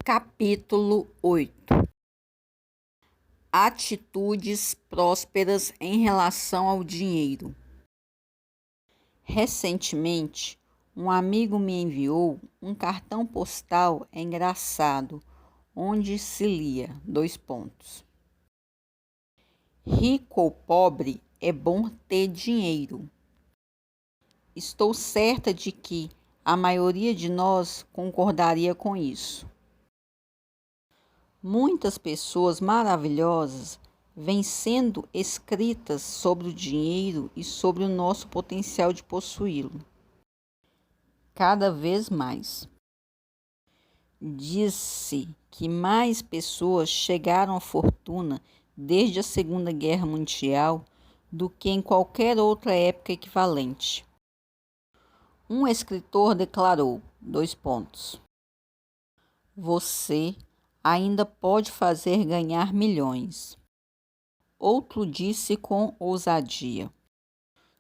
Capítulo 8. Atitudes prósperas em relação ao dinheiro. Recentemente, um amigo me enviou um cartão postal engraçado, onde se lia: Rico ou pobre, é bom ter dinheiro. Estou certa de que a maioria de nós concordaria com isso. Muitas pessoas maravilhosas vêm sendo escritas sobre o dinheiro e sobre o nosso potencial de possuí-lo. Cada vez mais. Diz-se que mais pessoas chegaram à fortuna desde a Segunda Guerra Mundial do que em qualquer outra época equivalente. Um escritor declarou: Você ainda pode fazer ganhar milhões. Outro disse com ousadia: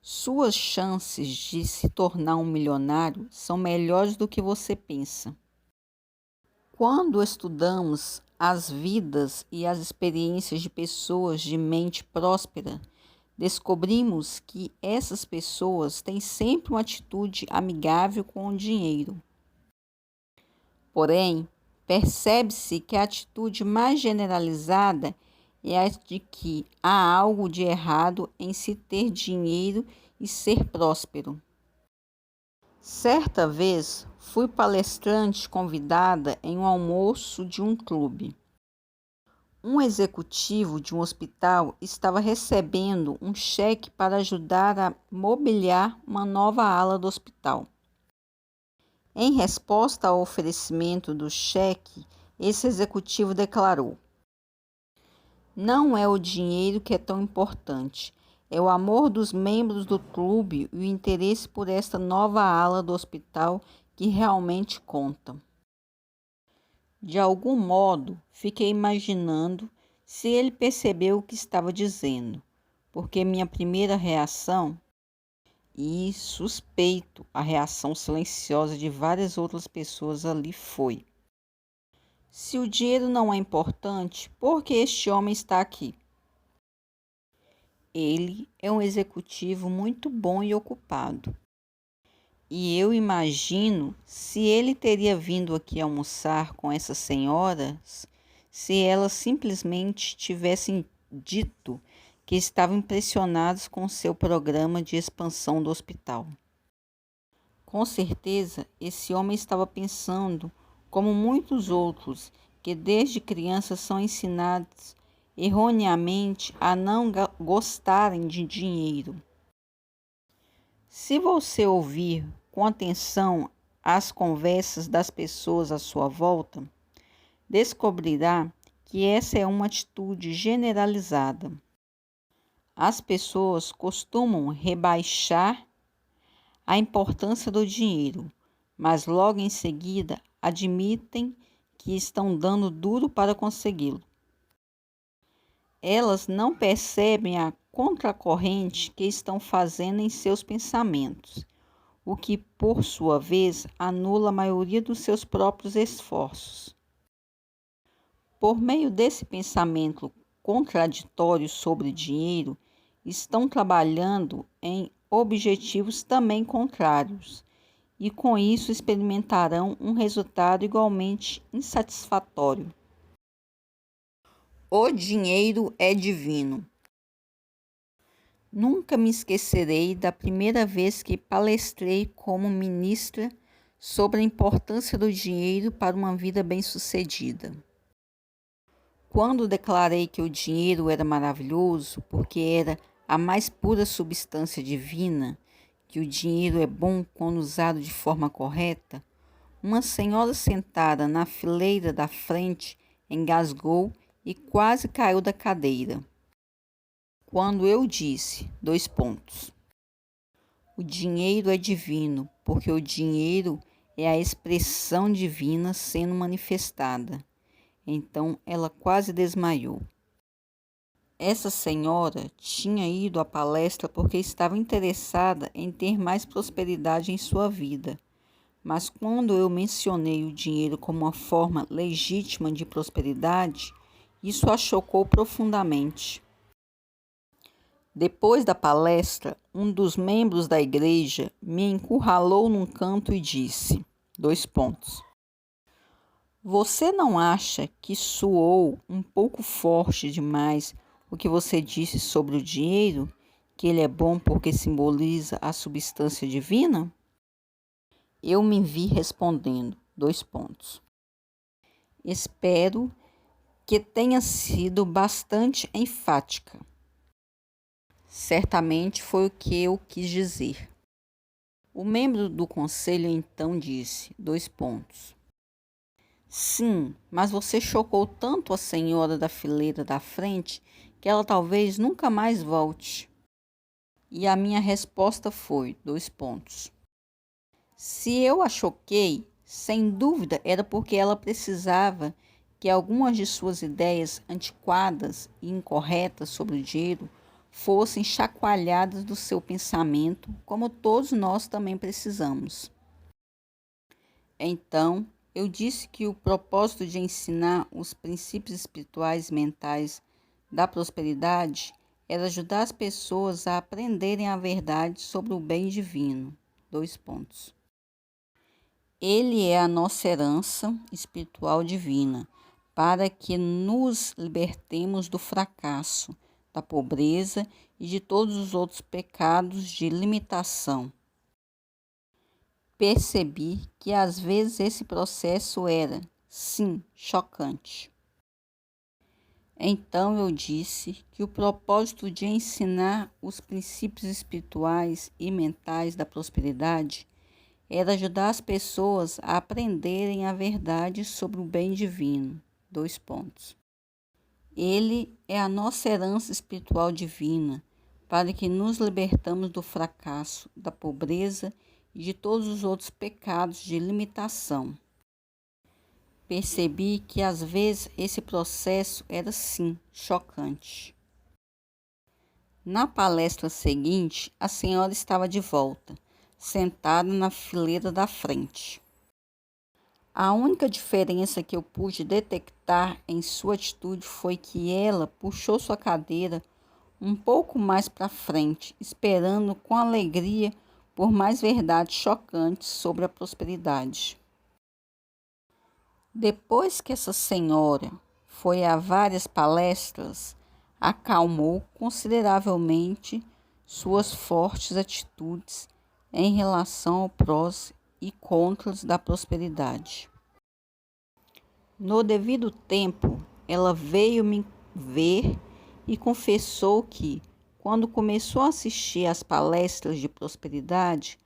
Suas chances de se tornar um milionário são melhores do que você pensa. Quando estudamos as vidas e as experiências de pessoas de mente próspera, descobrimos que essas pessoas têm sempre uma atitude amigável com o dinheiro. Porém, percebe-se que a atitude mais generalizada é a de que há algo de errado em se ter dinheiro e ser próspero. Certa vez, fui palestrante convidada em um almoço de um clube. Um executivo de um hospital estava recebendo um cheque para ajudar a mobiliar uma nova ala do hospital. Em resposta ao oferecimento do cheque, esse executivo declarou: Não é o dinheiro que é tão importante, é o amor dos membros do clube e o interesse por esta nova ala do hospital que realmente conta. De algum modo, fiquei imaginando se ele percebeu o que estava dizendo, porque minha primeira reação, e suspeito a reação silenciosa de várias outras pessoas ali, foi: se o dinheiro não é importante, por que este homem está aqui? Ele é um executivo muito bom e ocupado. E eu imagino se ele teria vindo aqui almoçar com essas senhoras, se elas simplesmente tivessem dito que estavam impressionados com seu programa de expansão do hospital. Com certeza, esse homem estava pensando, como muitos outros, que desde crianças são ensinados erroneamente a não gostarem de dinheiro. Se você ouvir com atenção as conversas das pessoas à sua volta, descobrirá que essa é uma atitude generalizada. As pessoas costumam rebaixar a importância do dinheiro, mas logo em seguida admitem que estão dando duro para consegui-lo. Elas não percebem a contracorrente que estão fazendo em seus pensamentos, o que, por sua vez, anula a maioria dos seus próprios esforços. Por meio desse pensamento contraditório sobre dinheiro, estão trabalhando em objetivos também contrários, e com isso experimentarão um resultado igualmente insatisfatório. O dinheiro é divino. Nunca me esquecerei da primeira vez que palestrei como ministra sobre a importância do dinheiro para uma vida bem-sucedida. Quando declarei que o dinheiro era maravilhoso porque era a mais pura substância divina, que o dinheiro é bom quando usado de forma correta, uma senhora sentada na fileira da frente engasgou e quase caiu da cadeira. Quando eu disse, o dinheiro é divino, porque o dinheiro é a expressão divina sendo manifestada. Então ela quase desmaiou. Essa senhora tinha ido à palestra porque estava interessada em ter mais prosperidade em sua vida, Mas quando eu mencionei o dinheiro como uma forma legítima de prosperidade, isso a chocou profundamente. Depois da palestra, um dos membros da igreja me encurralou num canto e disse, : Você não acha que soou um pouco forte demais o que você disse sobre o dinheiro, que ele é bom porque simboliza a substância divina? Eu me vi respondendo, : Espero que tenha sido bastante enfática. Certamente foi o que eu quis dizer. O membro do conselho então disse, : Sim, mas você chocou tanto a senhora da fileira da frente que ela talvez nunca mais volte. E a minha resposta foi, : Se eu a choquei, sem dúvida era porque ela precisava que algumas de suas ideias antiquadas e incorretas sobre o dinheiro fossem chacoalhadas do seu pensamento, como todos nós também precisamos. Então, eu disse que o propósito de ensinar os princípios espirituais e mentais da prosperidade era ajudar as pessoas a aprenderem a verdade sobre o bem divino. Ele é a nossa herança espiritual divina, para que nos libertemos do fracasso, da pobreza e de todos os outros pecados de limitação. Percebi que às vezes esse processo era, sim, chocante. Então eu disse que o propósito de ensinar os princípios espirituais e mentais da prosperidade era ajudar as pessoas a aprenderem a verdade sobre o bem divino. Ele é a nossa herança espiritual divina, para que nos libertamos do fracasso, da pobreza e de todos os outros pecados de limitação. Percebi que às vezes esse processo era sim chocante. Na palestra seguinte, a senhora estava de volta, sentada na fileira da frente. A única diferença que eu pude detectar em sua atitude foi que ela puxou sua cadeira um pouco mais para frente, esperando com alegria por mais verdades chocantes sobre a prosperidade. Depois que essa senhora foi a várias palestras, acalmou consideravelmente suas fortes atitudes em relação ao prós e contras da prosperidade. No devido tempo, ela veio me ver e confessou que, quando começou a assistir às palestras de prosperidade,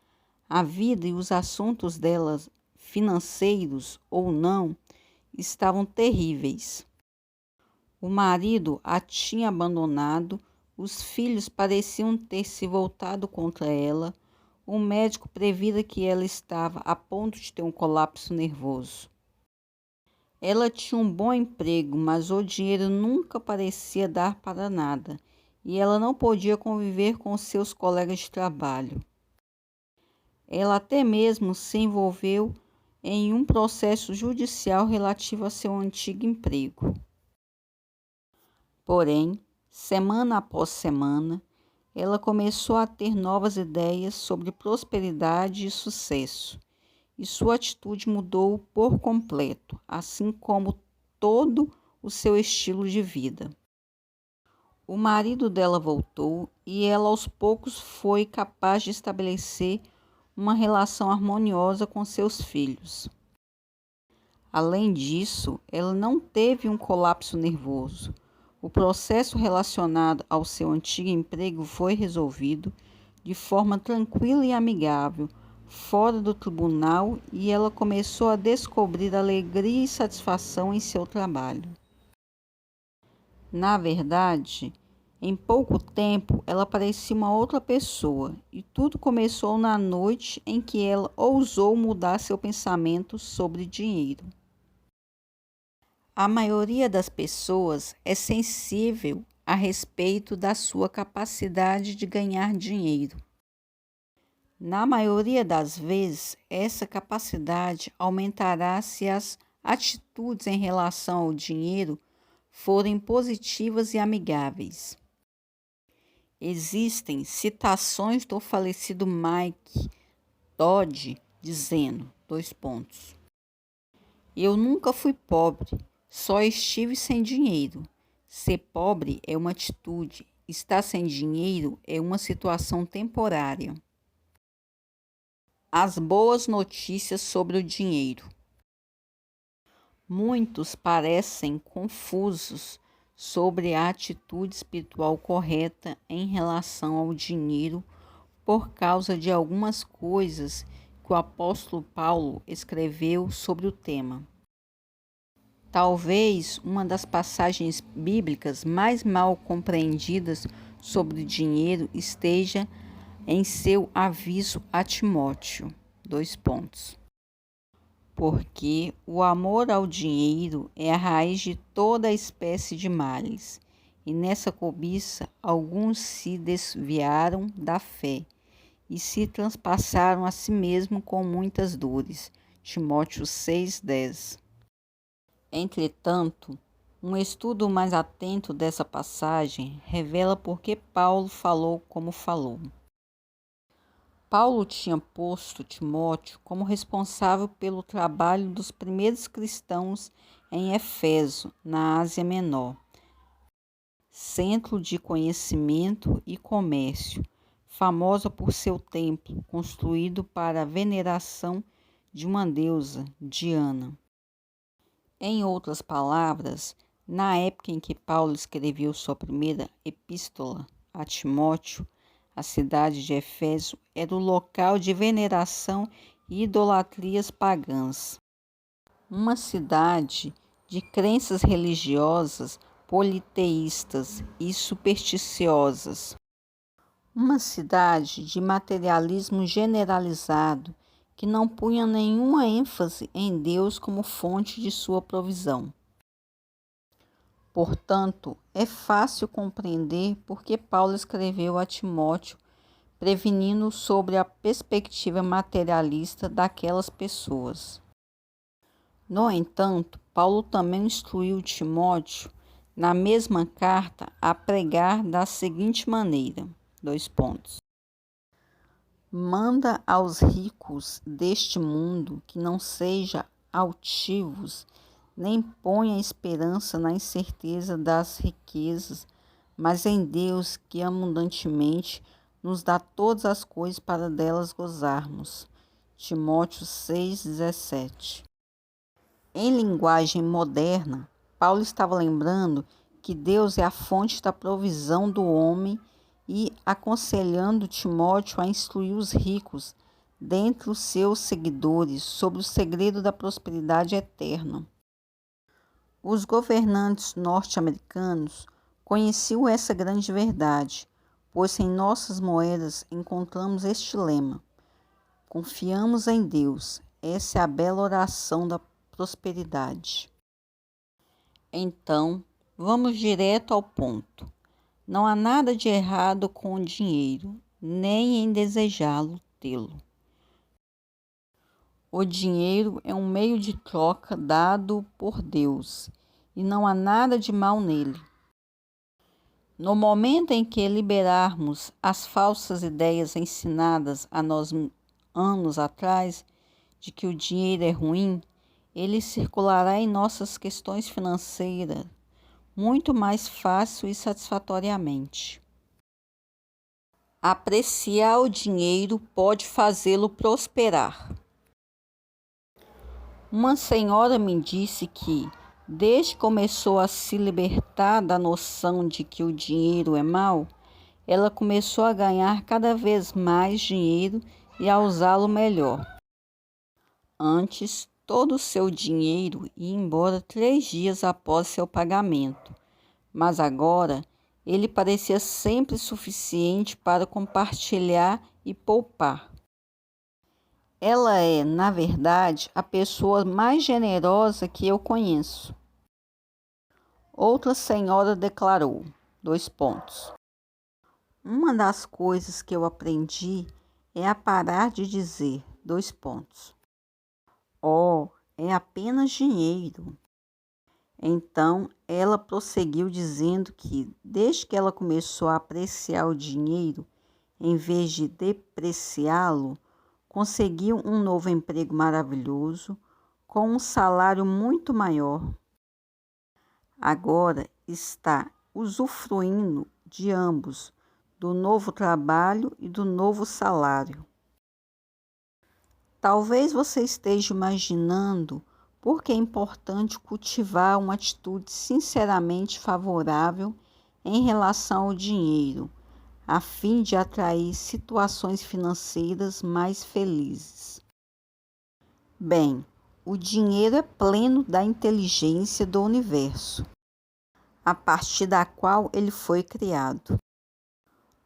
a vida e os assuntos delas, financeiros ou não, estavam terríveis. O marido a tinha abandonado, os filhos pareciam ter se voltado contra ela, o médico previra que ela estava a ponto de ter um colapso nervoso. Ela tinha um bom emprego, mas o dinheiro nunca parecia dar para nada, e ela não podia conviver com seus colegas de trabalho. Ela até mesmo se envolveu em um processo judicial relativo a seu antigo emprego. Porém, semana após semana, ela começou a ter novas ideias sobre prosperidade e sucesso, e sua atitude mudou por completo, assim como todo o seu estilo de vida. O marido dela voltou e ela aos poucos foi capaz de estabelecer uma relação harmoniosa com seus filhos. Além disso, ela não teve um colapso nervoso. O processo relacionado ao seu antigo emprego foi resolvido de forma tranquila e amigável, fora do tribunal, e ela começou a descobrir alegria e satisfação em seu trabalho. Na verdade, em pouco tempo, ela parecia uma outra pessoa, e tudo começou na noite em que ela ousou mudar seu pensamento sobre dinheiro. A maioria das pessoas é sensível a respeito da sua capacidade de ganhar dinheiro. Na maioria das vezes, essa capacidade aumentará se as atitudes em relação ao dinheiro forem positivas e amigáveis. Existem citações do falecido Mike Todd dizendo, eu nunca fui pobre, só estive sem dinheiro. Ser pobre é uma atitude, estar sem dinheiro é uma situação temporária. As boas notícias sobre o dinheiro. Muitos parecem confusos sobre a atitude espiritual correta em relação ao dinheiro por causa de algumas coisas que o apóstolo Paulo escreveu sobre o tema. Talvez uma das passagens bíblicas mais mal compreendidas sobre o dinheiro esteja em seu aviso a Timóteo. Porque o amor ao dinheiro é a raiz de toda espécie de males, e nessa cobiça alguns se desviaram da fé e se transpassaram a si mesmo com muitas dores. Timóteo 6,10. Entretanto, um estudo mais atento dessa passagem revela por que Paulo falou como falou. Paulo tinha posto Timóteo como responsável pelo trabalho dos primeiros cristãos em Éfeso, na Ásia Menor, centro de conhecimento e comércio, famosa por seu templo, construído para a veneração de uma deusa, Diana. Em outras palavras, na época em que Paulo escreveu sua primeira epístola a Timóteo, a cidade de Éfeso era o local de veneração e idolatrias pagãs. Uma cidade de crenças religiosas, politeístas e supersticiosas. Uma cidade de materialismo generalizado que não punha nenhuma ênfase em Deus como fonte de sua provisão. Portanto, é fácil compreender por que Paulo escreveu a Timóteo prevenindo sobre a perspectiva materialista daquelas pessoas. No entanto, Paulo também instruiu Timóteo, na mesma carta, a pregar da seguinte maneira, Manda aos ricos deste mundo que não sejam altivos, nem ponha esperança na incerteza das riquezas, mas em Deus que abundantemente nos dá todas as coisas para delas gozarmos. Timóteo 6,17. Em linguagem moderna, Paulo estava lembrando que Deus é a fonte da provisão do homem e aconselhando Timóteo a instruir os ricos dentre os seus seguidores sobre o segredo da prosperidade eterna. Os governantes norte-americanos conheciam essa grande verdade, pois em nossas moedas encontramos este lema: confiamos em Deus. Essa é a bela oração da prosperidade. Então, vamos direto ao ponto. Não há nada de errado com o dinheiro, nem em desejá-lo tê-lo. O dinheiro é um meio de troca dado por Deus, e não há nada de mal nele. No momento em que liberarmos as falsas ideias ensinadas a nós anos atrás de que o dinheiro é ruim, ele circulará em nossas questões financeiras muito mais fácil e satisfatoriamente. Apreciar o dinheiro pode fazê-lo prosperar. Uma senhora me disse que, desde que começou a se libertar da noção de que o dinheiro é mau, ela começou a ganhar cada vez mais dinheiro e a usá-lo melhor. Antes, todo o seu dinheiro ia embora 3 dias após seu pagamento, mas agora ele parecia sempre suficiente para compartilhar e poupar. Ela é, na verdade, a pessoa mais generosa que eu conheço. Outra senhora declarou, Uma das coisas que eu aprendi é a parar de dizer, oh, é apenas dinheiro. Então, ela prosseguiu dizendo que, desde que ela começou a apreciar o dinheiro, em vez de depreciá-lo, conseguiu um novo emprego maravilhoso, com um salário muito maior. Agora está usufruindo de ambos, do novo trabalho e do novo salário. Talvez você esteja imaginando por que é importante cultivar uma atitude sinceramente favorável em relação ao dinheiro, a fim de atrair situações financeiras mais felizes. Bem, o dinheiro é pleno da inteligência do universo, a partir da qual ele foi criado.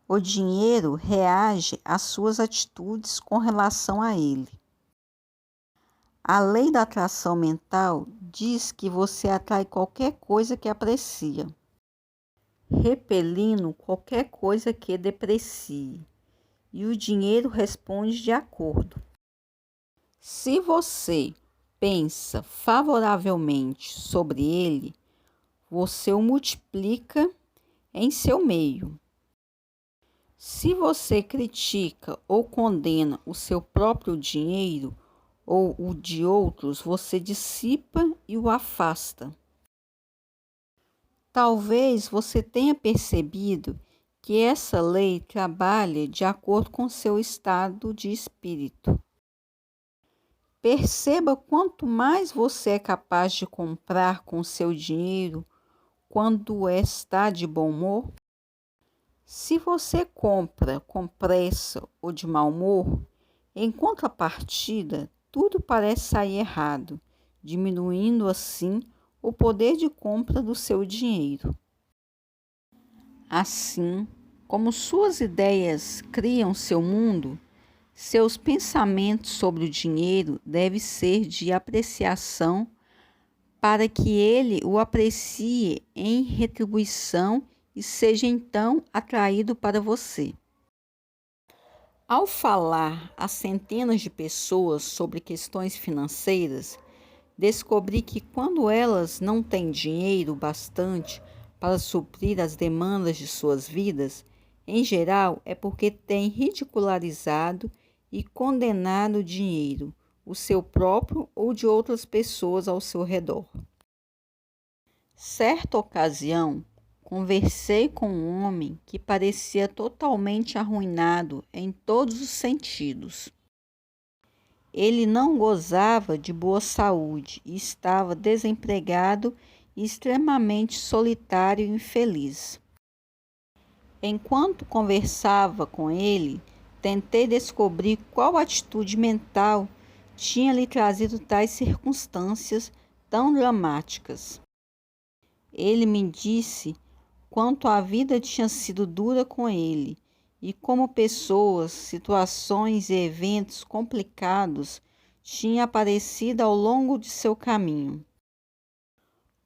O dinheiro reage às suas atitudes com relação a ele. A lei da atração mental diz que você atrai qualquer coisa que aprecia, repelindo qualquer coisa que deprecie, e o dinheiro responde de acordo. Se você pensa favoravelmente sobre ele, você o multiplica em seu meio. Se você critica ou condena o seu próprio dinheiro ou o de outros, você dissipa e o afasta. Talvez você tenha percebido que essa lei trabalha de acordo com seu estado de espírito. Perceba quanto mais você é capaz de comprar com seu dinheiro quando está de bom humor. Se você compra com pressa ou de mau humor, em contrapartida, tudo parece sair errado, diminuindo assim o poder de compra do seu dinheiro. Assim como suas ideias criam seu mundo, seus pensamentos sobre o dinheiro devem ser de apreciação para que ele o aprecie em retribuição e seja então atraído para você. Ao falar a centenas de pessoas sobre questões financeiras, descobri que quando elas não têm dinheiro bastante para suprir as demandas de suas vidas, em geral é porque têm ridicularizado e condenado o dinheiro, o seu próprio ou de outras pessoas ao seu redor. Certa ocasião, conversei com um homem que parecia totalmente arruinado em todos os sentidos. Ele não gozava de boa saúde e estava desempregado e extremamente solitário e infeliz. Enquanto conversava com ele, tentei descobrir qual atitude mental tinha lhe trazido tais circunstâncias tão dramáticas. Ele me disse quanto a vida tinha sido dura com ele e como pessoas, situações e eventos complicados tinham aparecido ao longo de seu caminho.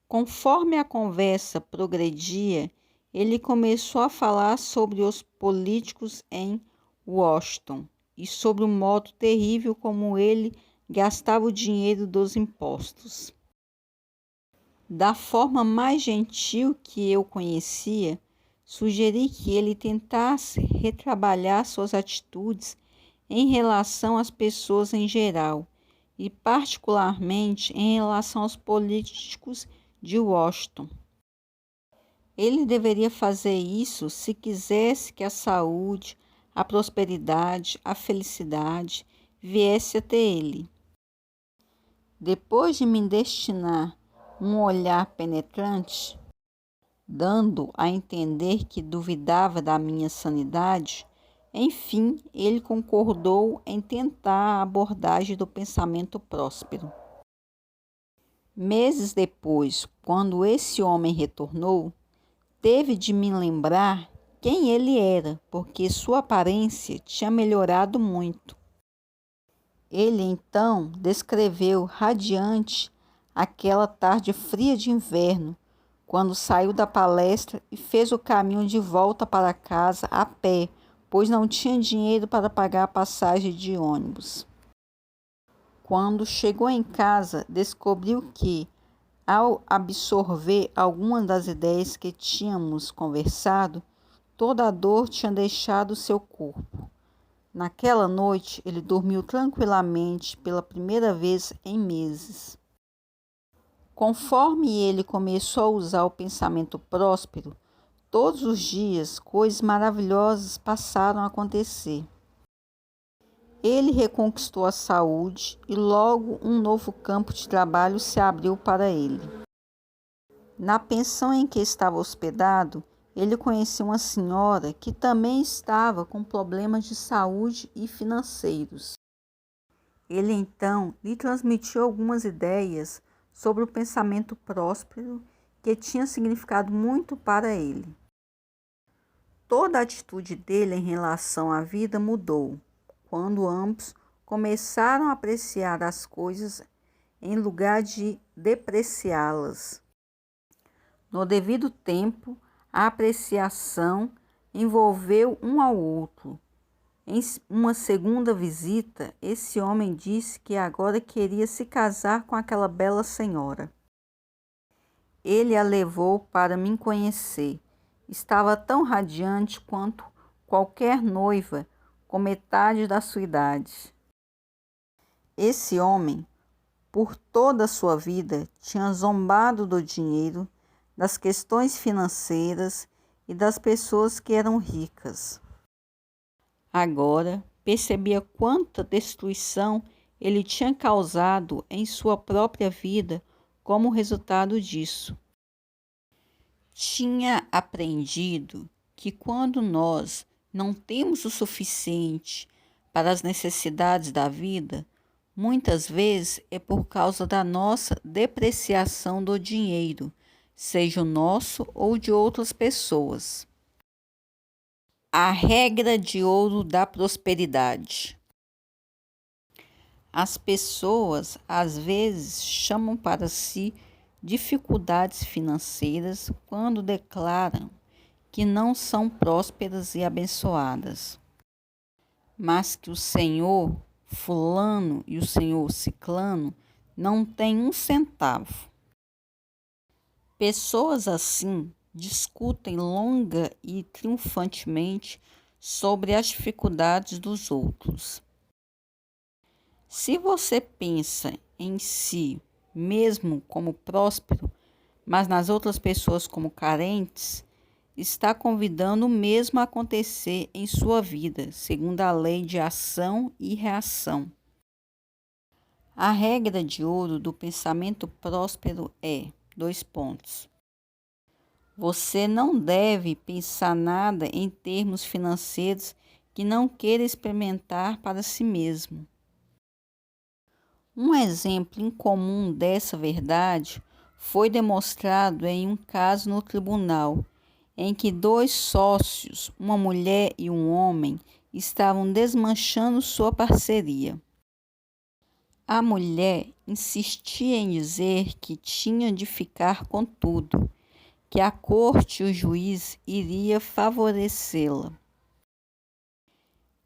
Conforme a conversa progredia, ele começou a falar sobre os políticos em Washington e sobre o modo terrível como ele gastava o dinheiro dos impostos. Da forma mais gentil que eu conhecia, sugeri que ele tentasse retrabalhar suas atitudes em relação às pessoas em geral e particularmente em relação aos políticos de Washington. Ele deveria fazer isso se quisesse que a saúde, a prosperidade, a felicidade viesse até ele. Depois de me destinar um olhar penetrante, dando a entender que duvidava da minha sanidade, enfim, ele concordou em tentar a abordagem do pensamento próspero. Meses depois, quando esse homem retornou, teve de me lembrar quem ele era, porque sua aparência tinha melhorado muito. Ele então descreveu radiante aquela tarde fria de inverno, quando saiu da palestra e fez o caminho de volta para casa a pé, pois não tinha dinheiro para pagar a passagem de ônibus. Quando chegou em casa, descobriu que, ao absorver algumas das ideias que tínhamos conversado, toda a dor tinha deixado seu corpo. Naquela noite, ele dormiu tranquilamente pela primeira vez em meses. Conforme ele começou a usar o pensamento próspero, todos os dias coisas maravilhosas passaram a acontecer. Ele reconquistou a saúde e logo um novo campo de trabalho se abriu para ele. Na pensão em que estava hospedado, ele conheceu uma senhora que também estava com problemas de saúde e financeiros. Ele então lhe transmitiu algumas ideias sobre o pensamento próspero que tinha significado muito para ele. Toda a atitude dele em relação à vida mudou quando ambos começaram a apreciar as coisas em lugar de depreciá-las. No devido tempo, a apreciação envolveu um ao outro. Em uma segunda visita, esse homem disse que agora queria se casar com aquela bela senhora. Ele a levou para me conhecer. Estava tão radiante quanto qualquer noiva com metade da sua idade. Esse homem, por toda a sua vida, tinha zombado do dinheiro, das questões financeiras e das pessoas que eram ricas. Agora percebia quanta destruição ele tinha causado em sua própria vida como resultado disso. Tinha aprendido que quando nós não temos o suficiente para as necessidades da vida, muitas vezes é por causa da nossa depreciação do dinheiro, seja o nosso ou de outras pessoas. A regra de ouro da prosperidade. As pessoas às vezes chamam para si dificuldades financeiras quando declaram que não são prósperas e abençoadas, mas que o senhor fulano e o senhor ciclano não têm um centavo. Pessoas assim discutem longa e triunfantemente sobre as dificuldades dos outros. Se você pensa em si mesmo como próspero, mas nas outras pessoas como carentes, está convidando o mesmo a acontecer em sua vida, segundo a lei de ação e reação. A regra de ouro do pensamento próspero é: você não deve pensar nada em termos financeiros que não queira experimentar para si mesmo. Um exemplo incomum dessa verdade foi demonstrado em um caso no tribunal, em que dois sócios, uma mulher e um homem, estavam desmanchando sua parceria. A mulher insistia em dizer que tinha de ficar com tudo, que a corte e o juiz iria favorecê-la.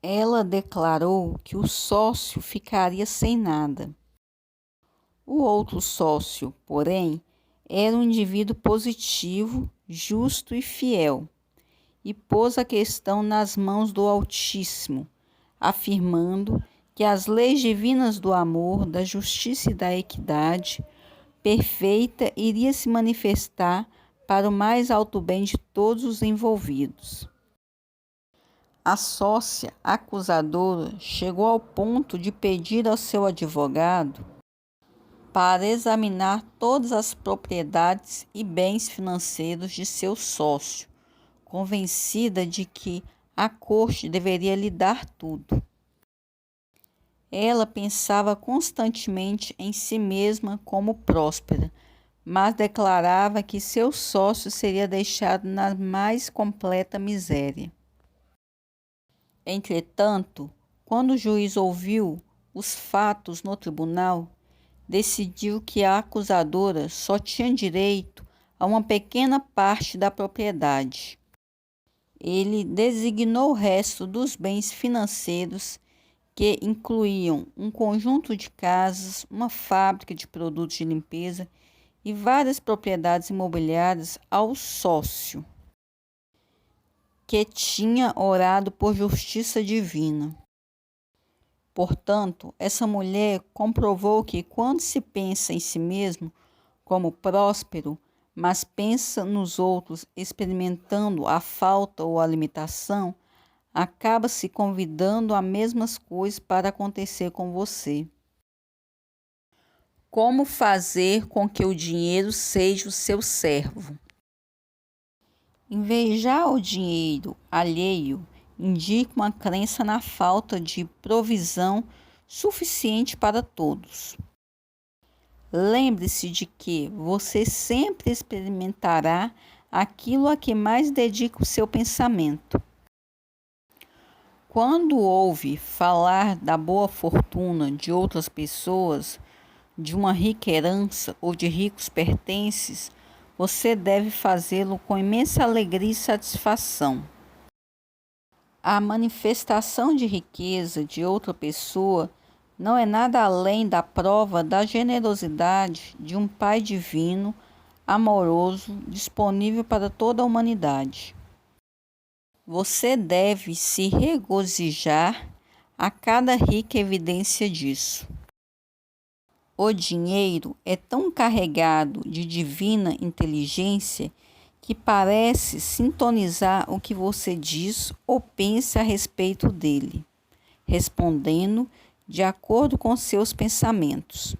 Ela declarou que o sócio ficaria sem nada. O outro sócio, porém, era um indivíduo positivo, justo e fiel, e pôs a questão nas mãos do Altíssimo, afirmando que as leis divinas do amor, da justiça e da equidade perfeita iria se manifestar para o mais alto bem de todos os envolvidos. A sócia acusadora chegou ao ponto de pedir ao seu advogado para examinar todas as propriedades e bens financeiros de seu sócio, convencida de que a corte deveria lhe dar tudo. Ela pensava constantemente em si mesma como próspera, mas declarava que seu sócio seria deixado na mais completa miséria. Entretanto, quando o juiz ouviu os fatos no tribunal, decidiu que a acusadora só tinha direito a uma pequena parte da propriedade. ele designou o resto dos bens financeiros, que incluíam um conjunto de casas, uma fábrica de produtos de limpeza e várias propriedades imobiliárias, ao sócio, que tinha orado por justiça divina. Portanto, essa mulher comprovou que quando se pensa em si mesmo como próspero, mas pensa nos outros experimentando a falta ou a limitação, acaba se convidando a mesmas coisas para acontecer com você. Como fazer com que o dinheiro seja o seu servo? Invejar o dinheiro alheio indica uma crença na falta de provisão suficiente para todos. Lembre-se de que você sempre experimentará aquilo a que mais dedica o seu pensamento. Quando ouve falar da boa fortuna de outras pessoas, de uma rica herança ou de ricos pertences, você deve fazê-lo com imensa alegria e satisfação. A manifestação de riqueza de outra pessoa não é nada além da prova da generosidade de um Pai divino, amoroso, disponível para toda a humanidade. Você deve se regozijar a cada rica evidência disso. O dinheiro é tão carregado de divina inteligência que parece sintonizar o que você diz ou pensa a respeito dele, respondendo de acordo com seus pensamentos.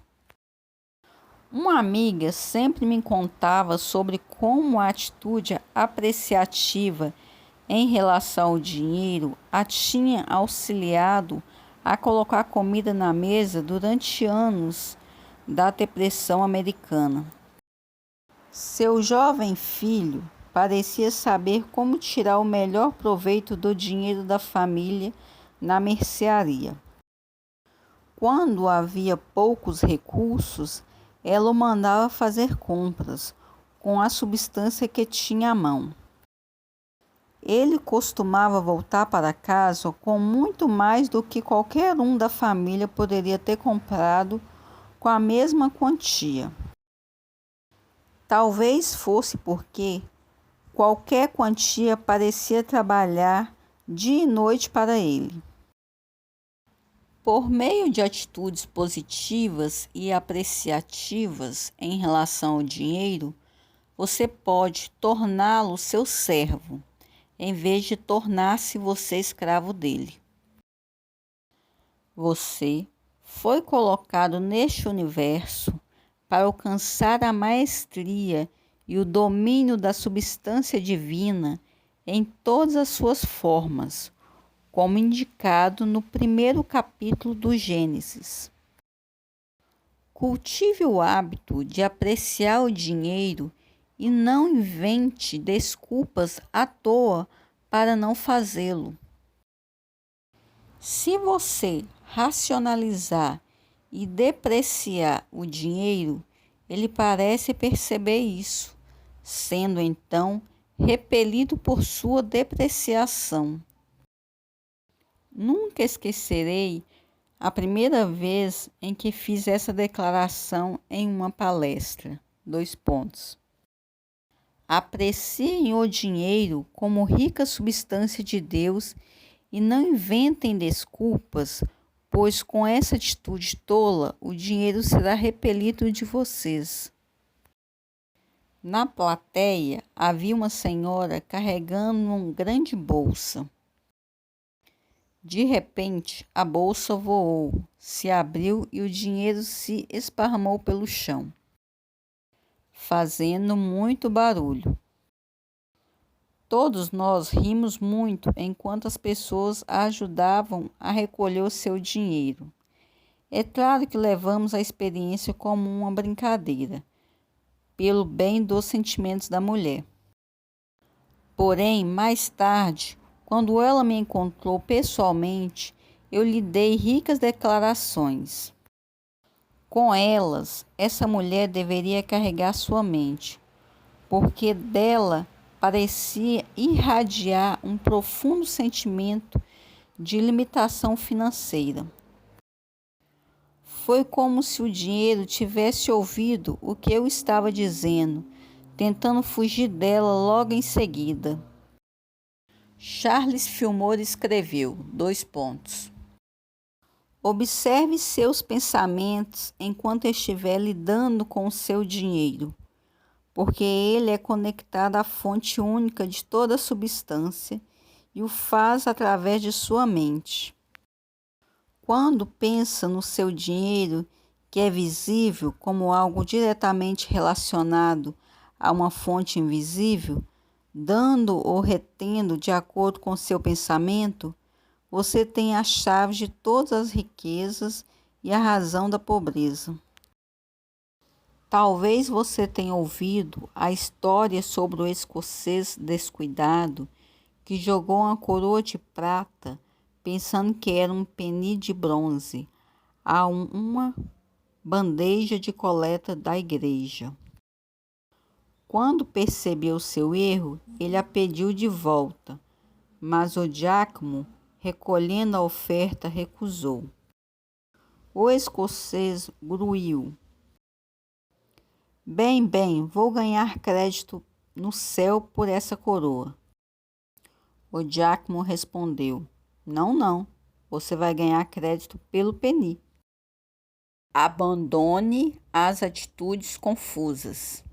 Uma amiga sempre me contava sobre como a atitude apreciativa em relação ao dinheiro a tinha auxiliado a colocar comida na mesa durante anos da Depressão Americana. Seu jovem filho parecia saber como tirar o melhor proveito do dinheiro da família na mercearia. Quando havia poucos recursos, ela o mandava fazer compras com a substância que tinha à mão. Ele costumava voltar para casa com muito mais do que qualquer um da família poderia ter comprado com a mesma quantia. Talvez fosse porque qualquer quantia parecia trabalhar dia e noite para ele. Por meio de atitudes positivas e apreciativas em relação ao dinheiro, você pode torná-lo seu servo, em vez de tornar-se você escravo dele. Você foi colocado neste universo para alcançar a maestria e o domínio da substância divina em todas as suas formas, como indicado no primeiro capítulo do Gênesis. Cultive o hábito de apreciar o dinheiro e não invente desculpas à toa para não fazê-lo. Se você racionalizar e depreciar o dinheiro, ele parece perceber isso, sendo então repelido por sua depreciação. Nunca esquecerei a primeira vez em que fiz essa declaração em uma palestra. Apreciem o dinheiro como rica substância de Deus e não inventem desculpas, pois com essa atitude tola, o dinheiro será repelido de vocês. Na plateia havia uma senhora carregando uma grande bolsa. De repente, a bolsa voou, se abriu e o dinheiro se esparramou pelo chão, fazendo muito barulho. Todos nós rimos muito enquanto as pessoas a ajudavam a recolher o seu dinheiro. É claro que levamos a experiência como uma brincadeira, pelo bem dos sentimentos da mulher. Porém, mais tarde, quando ela me encontrou pessoalmente, eu lhe dei ricas declarações. Com elas, essa mulher deveria carregar sua mente, porque dela parecia irradiar um profundo sentimento de limitação financeira. Foi como se o dinheiro tivesse ouvido o que eu estava dizendo, tentando fugir dela logo em seguida. Charles Fillmore escreveu, Observe seus pensamentos enquanto estiver lidando com o seu dinheiro, porque ele é conectado à fonte única de toda substância e o faz através de sua mente. Quando pensa no seu dinheiro, que é visível como algo diretamente relacionado a uma fonte invisível, dando ou retendo de acordo com seu pensamento, você tem a chave de todas as riquezas e a razão da pobreza. Talvez você tenha ouvido a história sobre o escocês descuidado que jogou uma coroa de prata pensando que era um penny de bronze a uma bandeja de coleta da igreja. Quando percebeu seu erro, ele a pediu de volta, mas o diácono, recolhendo a oferta, recusou. O escocês gruiu. Bem, vou ganhar crédito no céu por essa coroa. O diácono respondeu, não, você vai ganhar crédito pelo penny. Abandone as atitudes confusas.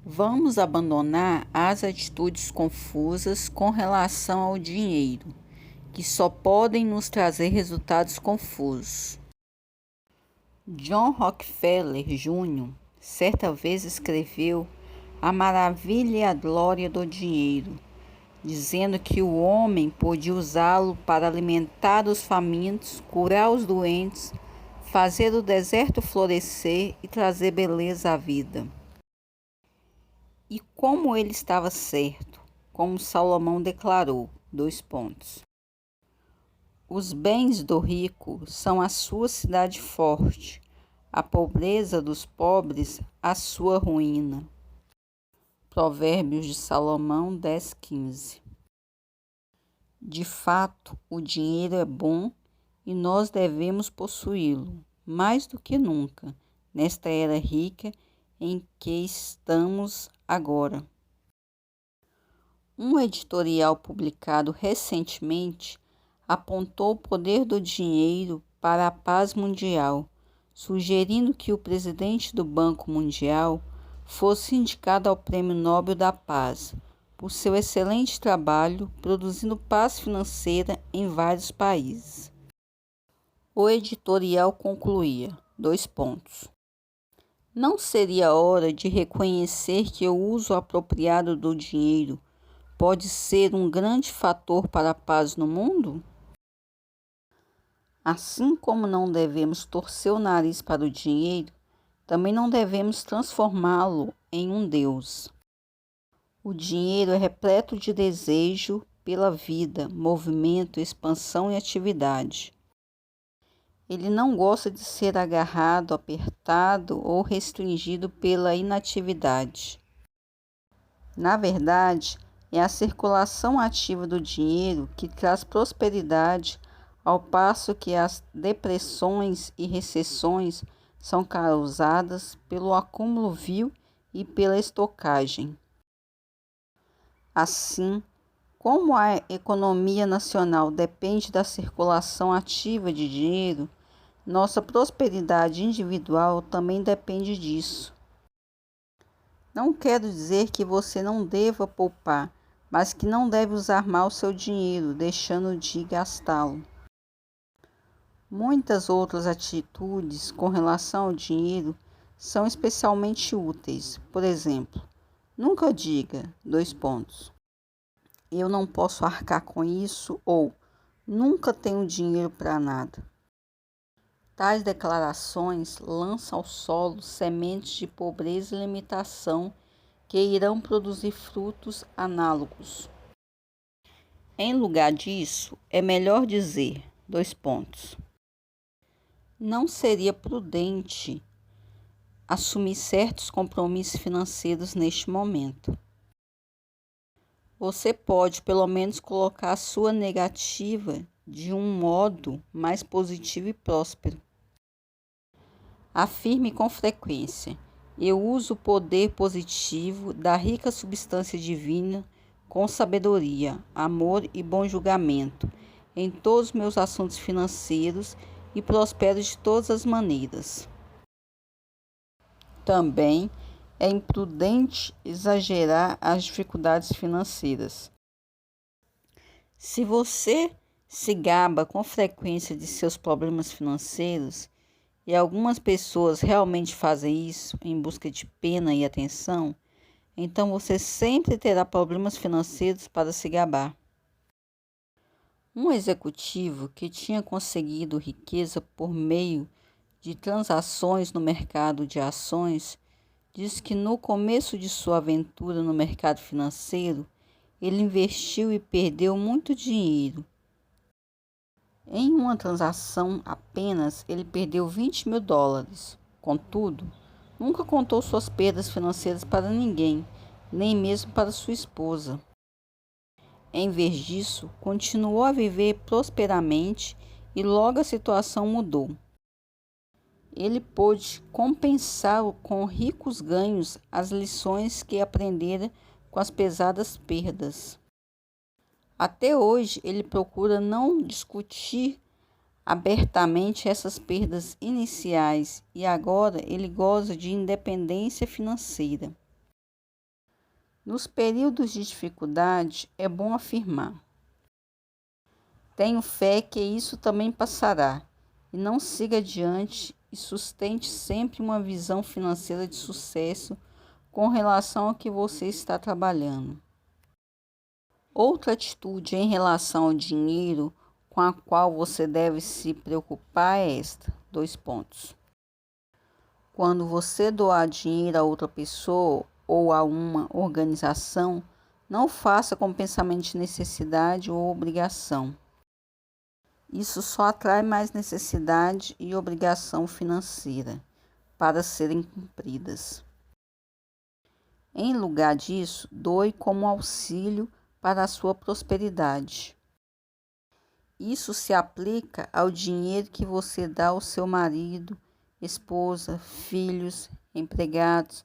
Vamos abandonar as atitudes confusas com relação ao dinheiro, que só podem nos trazer resultados confusos. John Rockefeller Jr. certa vez escreveu A Maravilha e a Glória do Dinheiro, dizendo que o homem podia usá-lo para alimentar os famintos, curar os doentes, fazer o deserto florescer e trazer beleza à vida. E como ele estava certo, como Salomão declarou, Os bens do rico são a sua cidade forte, a pobreza dos pobres a sua ruína. Provérbios de Salomão 10:15. De fato, o dinheiro é bom e nós devemos possuí-lo, mais do que nunca, nesta era rica em que estamos agora. Um editorial publicado recentemente apontou o poder do dinheiro para a paz mundial, sugerindo que o presidente do Banco Mundial fosse indicado ao Prêmio Nobel da Paz, por seu excelente trabalho produzindo paz financeira em vários países. O editorial concluía, Não seria hora de reconhecer que o uso apropriado do dinheiro pode ser um grande fator para a paz no mundo? Assim como não devemos torcer o nariz para o dinheiro, também não devemos transformá-lo em um Deus. O dinheiro é repleto de desejo pela vida, movimento, expansão e atividade. Ele não gosta de ser agarrado, apertado ou restringido pela inatividade. Na verdade, é a circulação ativa do dinheiro que traz prosperidade, ao passo que as depressões e recessões são causadas pelo acúmulo vil e pela estocagem. Assim, como a economia nacional depende da circulação ativa de dinheiro, nossa prosperidade individual também depende disso. Não quero dizer que você não deva poupar, mas que não deve usar mal seu dinheiro, deixando de gastá-lo. Muitas outras atitudes com relação ao dinheiro são especialmente úteis. Por exemplo, nunca diga, eu não posso arcar com isso ou nunca tenho dinheiro para nada. Tais declarações lançam ao solo sementes de pobreza e limitação que irão produzir frutos análogos. Em lugar disso, é melhor dizer, não seria prudente assumir certos compromissos financeiros neste momento. Você pode pelo menos colocar a sua negativa de um modo mais positivo e próspero. Afirme com frequência: eu uso o poder positivo da rica substância divina com sabedoria, amor e bom julgamento em todos os meus assuntos financeiros e prospero de todas as maneiras. Também é imprudente exagerar as dificuldades financeiras. Se você se gaba com frequência de seus problemas financeiros, e algumas pessoas realmente fazem isso em busca de pena e atenção, então você sempre terá problemas financeiros para se gabar. Um executivo que tinha conseguido riqueza por meio de transações no mercado de ações diz que no começo de sua aventura no mercado financeiro, ele investiu e perdeu muito dinheiro. Em uma transação apenas, ele perdeu $20.000. Contudo, nunca contou suas perdas financeiras para ninguém, nem mesmo para sua esposa. Em vez disso, continuou a viver prosperamente e logo a situação mudou. Ele pôde compensar com ricos ganhos as lições que aprendera com as pesadas perdas. Até hoje, ele procura não discutir abertamente essas perdas iniciais e agora ele goza de independência financeira. Nos períodos de dificuldade, é bom afirmar: tenho fé que isso também passará, e não siga adiante e sustente sempre uma visão financeira de sucesso com relação ao que você está trabalhando. Outra atitude em relação ao dinheiro com a qual você deve se preocupar é esta: Quando você doar dinheiro a outra pessoa ou a uma organização, não faça com pensamento de necessidade ou obrigação. Isso só atrai mais necessidade e obrigação financeira para serem cumpridas. Em lugar disso, doe como auxílio para a sua prosperidade. Isso se aplica ao dinheiro que você dá ao seu marido, esposa, filhos, empregados,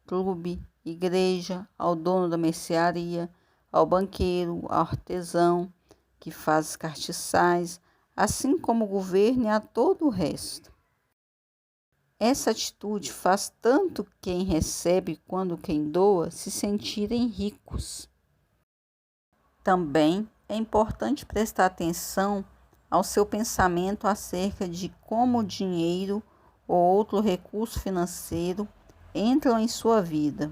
clube, igreja, ao dono da mercearia, ao banqueiro, ao artesão que faz castiçais, assim como o governo e a todo o resto. Essa atitude faz tanto quem recebe quanto quem doa se sentirem ricos. Também é importante prestar atenção ao seu pensamento acerca de como o dinheiro ou outro recurso financeiro entram em sua vida.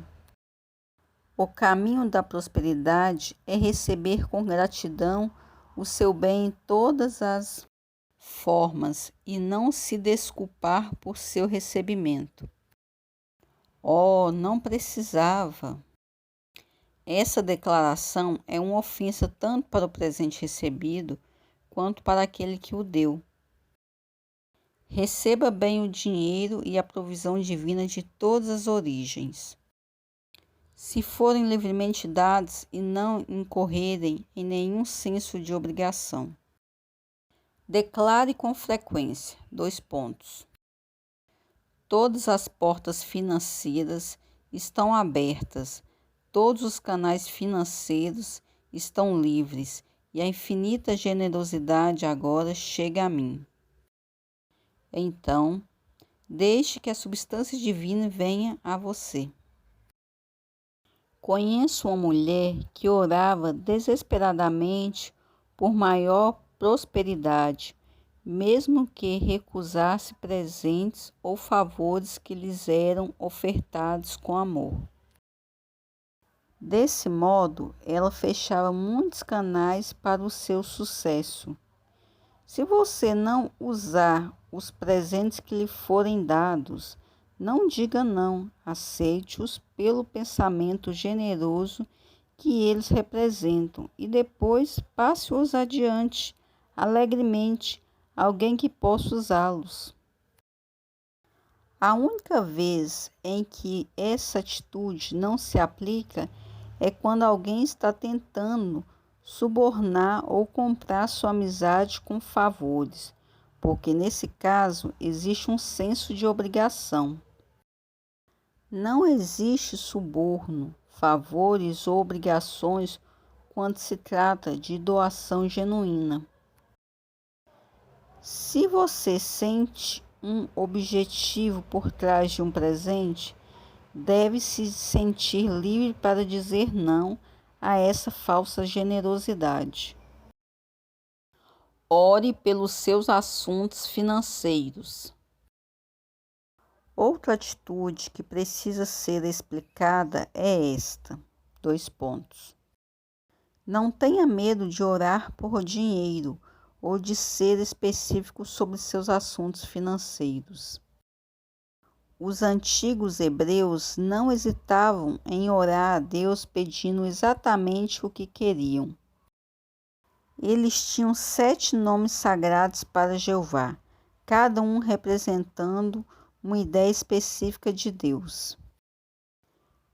O caminho da prosperidade é receber com gratidão o seu bem em todas as formas e não se desculpar por seu recebimento. Oh, não precisava! Essa declaração é uma ofensa tanto para o presente recebido quanto para aquele que o deu. Receba bem o dinheiro e a provisão divina de todas as origens. Se forem livremente dados e não incorrerem em nenhum senso de obrigação. Declare com frequência: Todas as portas financeiras estão abertas. Todos os canais financeiros estão livres e a infinita generosidade agora chega a mim. Então, deixe que a substância divina venha a você. Conheço uma mulher que orava desesperadamente por maior prosperidade, mesmo que recusasse presentes ou favores que lhes eram ofertados com amor. Desse modo, ela fechava muitos canais para o seu sucesso. Se você não usar os presentes que lhe forem dados, não diga não, aceite-os pelo pensamento generoso que eles representam e depois passe-os adiante, alegremente, a alguém que possa usá-los. A única vez em que essa atitude não se aplica é quando alguém está tentando subornar ou comprar sua amizade com favores, porque nesse caso existe um senso de obrigação. Não existe suborno, favores ou obrigações quando se trata de doação genuína. Se você sente um objetivo por trás de um presente, deve se sentir livre para dizer não a essa falsa generosidade. Ore pelos seus assuntos financeiros. Outra atitude que precisa ser explicada é esta: Não tenha medo de orar por dinheiro ou de ser específico sobre seus assuntos financeiros. Os antigos hebreus não hesitavam em orar a Deus pedindo exatamente o que queriam. Eles tinham 7 nomes sagrados para Jeová, cada um representando uma ideia específica de Deus.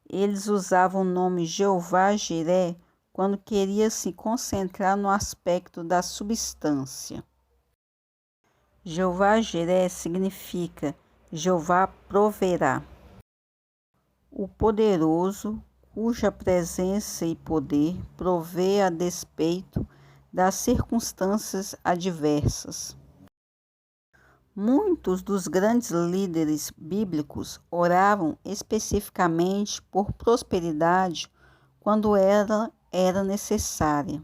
Eles usavam o nome Jeová Jiré quando queria se concentrar no aspecto da substância. Jeová Jiré significa Jeová proverá. O poderoso, cuja presença e poder provê a despeito das circunstâncias adversas. Muitos dos grandes líderes bíblicos oravam especificamente por prosperidade quando ela era necessária.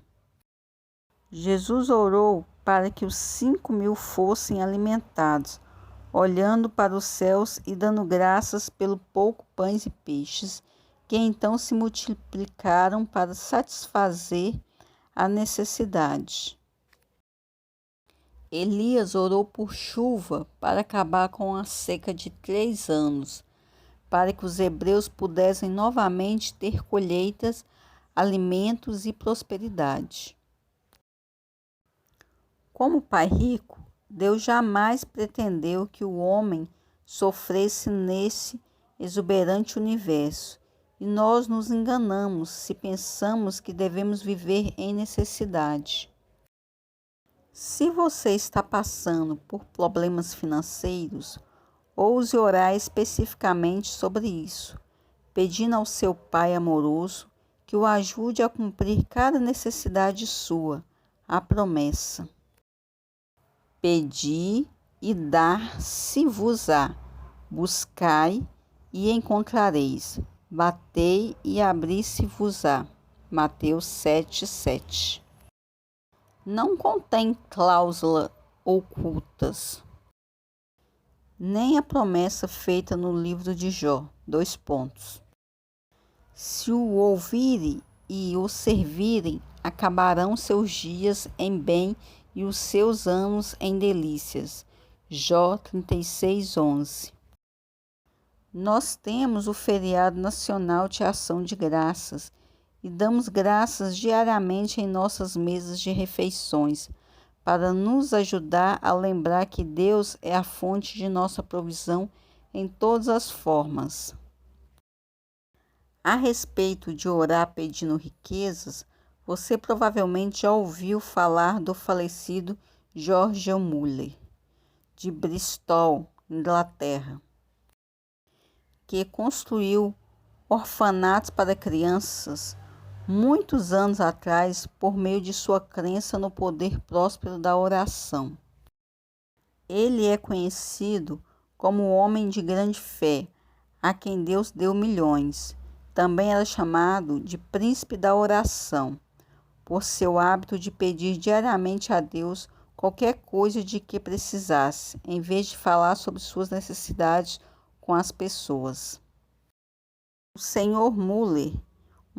Jesus orou para que os 5.000 fossem alimentados, olhando para os céus e dando graças pelo pouco pães e peixes, que então se multiplicaram para satisfazer a necessidade. Elias orou por chuva para acabar com a seca de 3 anos, para que os hebreus pudessem novamente ter colheitas, alimentos e prosperidade. Como Pai rico, Deus jamais pretendeu que o homem sofresse nesse exuberante universo, e nós nos enganamos se pensamos que devemos viver em necessidade. Se você está passando por problemas financeiros, ouse orar especificamente sobre isso, pedindo ao seu Pai amoroso que o ajude a cumprir cada necessidade sua, a promessa. Pedi e dar-se-vos-á, buscai e encontrareis, batei e abri-se-vos-á. Mateus 7:7. Não contém cláusulas ocultas, nem a promessa feita no livro de Jó. Se o ouvirem e o servirem, acabarão seus dias em bem e os seus anos em delícias. Jó 36:11. Nós temos o feriado nacional de ação de graças e damos graças diariamente em nossas mesas de refeições, para nos ajudar a lembrar que Deus é a fonte de nossa provisão em todas as formas. A respeito de orar pedindo riquezas, você provavelmente já ouviu falar do falecido George Muller, de Bristol, Inglaterra, que construiu orfanatos para crianças muitos anos atrás por meio de sua crença no poder próspero da oração. Ele é conhecido como o homem de grande fé, a quem Deus deu milhões. Também era chamado de príncipe da oração, por seu hábito de pedir diariamente a Deus qualquer coisa de que precisasse, em vez de falar sobre suas necessidades com as pessoas. O Sr. Muller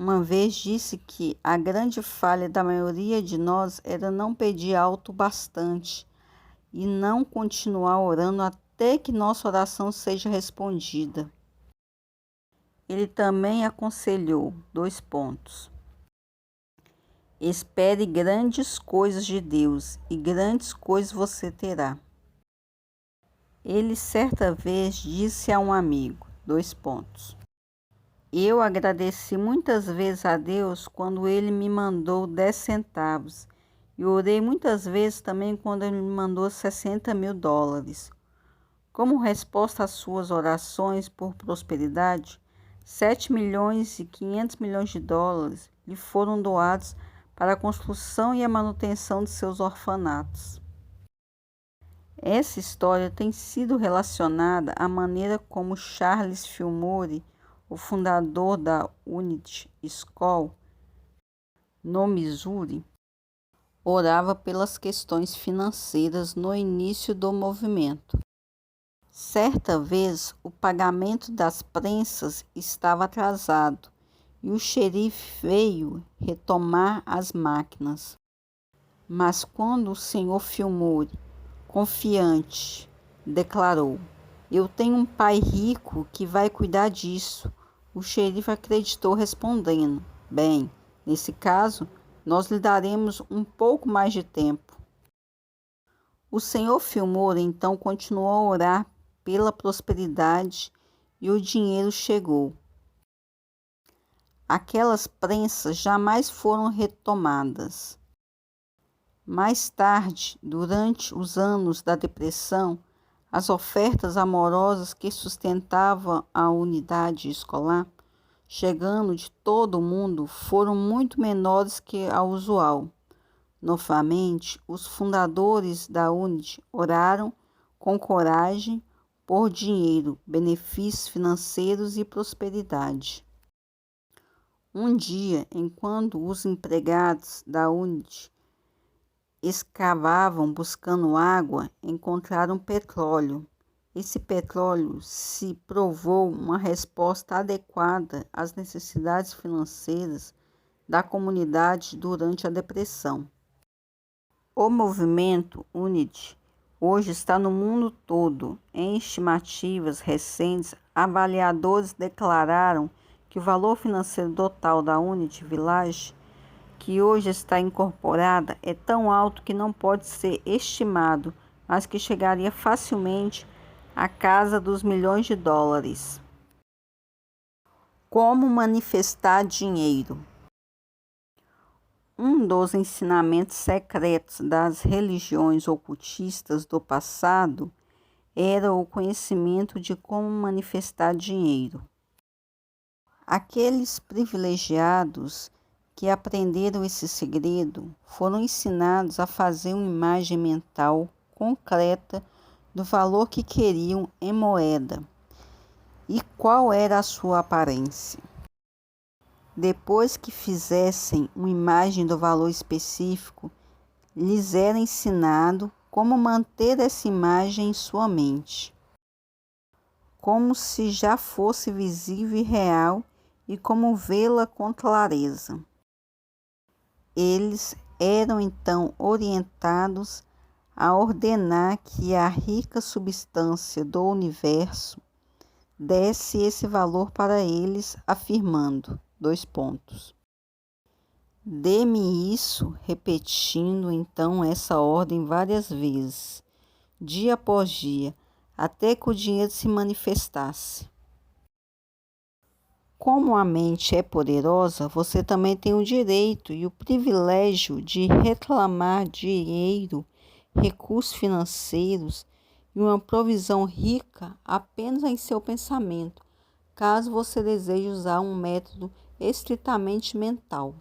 uma vez disse que a grande falha da maioria de nós era não pedir alto bastante e não continuar orando até que nossa oração seja respondida. Ele também aconselhou, Espere grandes coisas de Deus e grandes coisas você terá. Ele certa vez disse a um amigo, Eu agradeci muitas vezes a Deus quando Ele me mandou 10 centavos. E orei muitas vezes também quando Ele me mandou $60.000. Como resposta às suas orações por prosperidade, 7.500.000.000 lhe foram doados para a construção e a manutenção de seus orfanatos. Essa história tem sido relacionada à maneira como Charles Fillmore, o fundador da Unity School, no Missouri, orava pelas questões financeiras no início do movimento. Certa vez, o pagamento das prensas estava atrasado e o xerife veio retomar as máquinas. Mas quando o Sr. Fillmore, confiante, declarou: "Eu tenho um pai rico que vai cuidar disso", o xerife acreditou, respondendo: "Bem, nesse caso, nós lhe daremos um pouco mais de tempo." O Sr. Fillmore então continuou a orar pela prosperidade e o dinheiro chegou. Aquelas prensas jamais foram retomadas. Mais tarde, durante os anos da depressão, as ofertas amorosas que sustentavam a unidade escolar, chegando de todo o mundo, foram muito menores que a usual. Novamente, os fundadores da Unity oraram com coragem por dinheiro, benefícios financeiros e prosperidade. Um dia, enquanto os empregados da Unity escavavam buscando água, encontraram petróleo. Esse petróleo se provou uma resposta adequada às necessidades financeiras da comunidade durante a depressão. O movimento Unity hoje está no mundo todo. Em estimativas recentes, avaliadores declararam que o valor financeiro total da Unity Village, que hoje está incorporada, é tão alto que não pode ser estimado, mas que chegaria facilmente à casa dos milhões de dólares. Como manifestar dinheiro? Um dos ensinamentos secretos das religiões ocultistas do passado era o conhecimento de como manifestar dinheiro. Aqueles privilegiados que aprenderam esse segredo foram ensinados a fazer uma imagem mental concreta do valor que queriam em moeda e qual era a sua aparência. Depois que fizessem uma imagem do valor específico, lhes era ensinado como manter essa imagem em sua mente, como se já fosse visível e real, e como vê-la com clareza. Eles eram então orientados a ordenar que a rica substância do universo desse esse valor para eles, afirmando: "Dê-me isso", repetindo então essa ordem várias vezes, dia após dia, até que o dinheiro se manifestasse. Como a mente é poderosa, você também tem o direito e o privilégio de reclamar dinheiro, recursos financeiros e uma provisão rica apenas em seu pensamento, caso você deseje usar um método estritamente mental.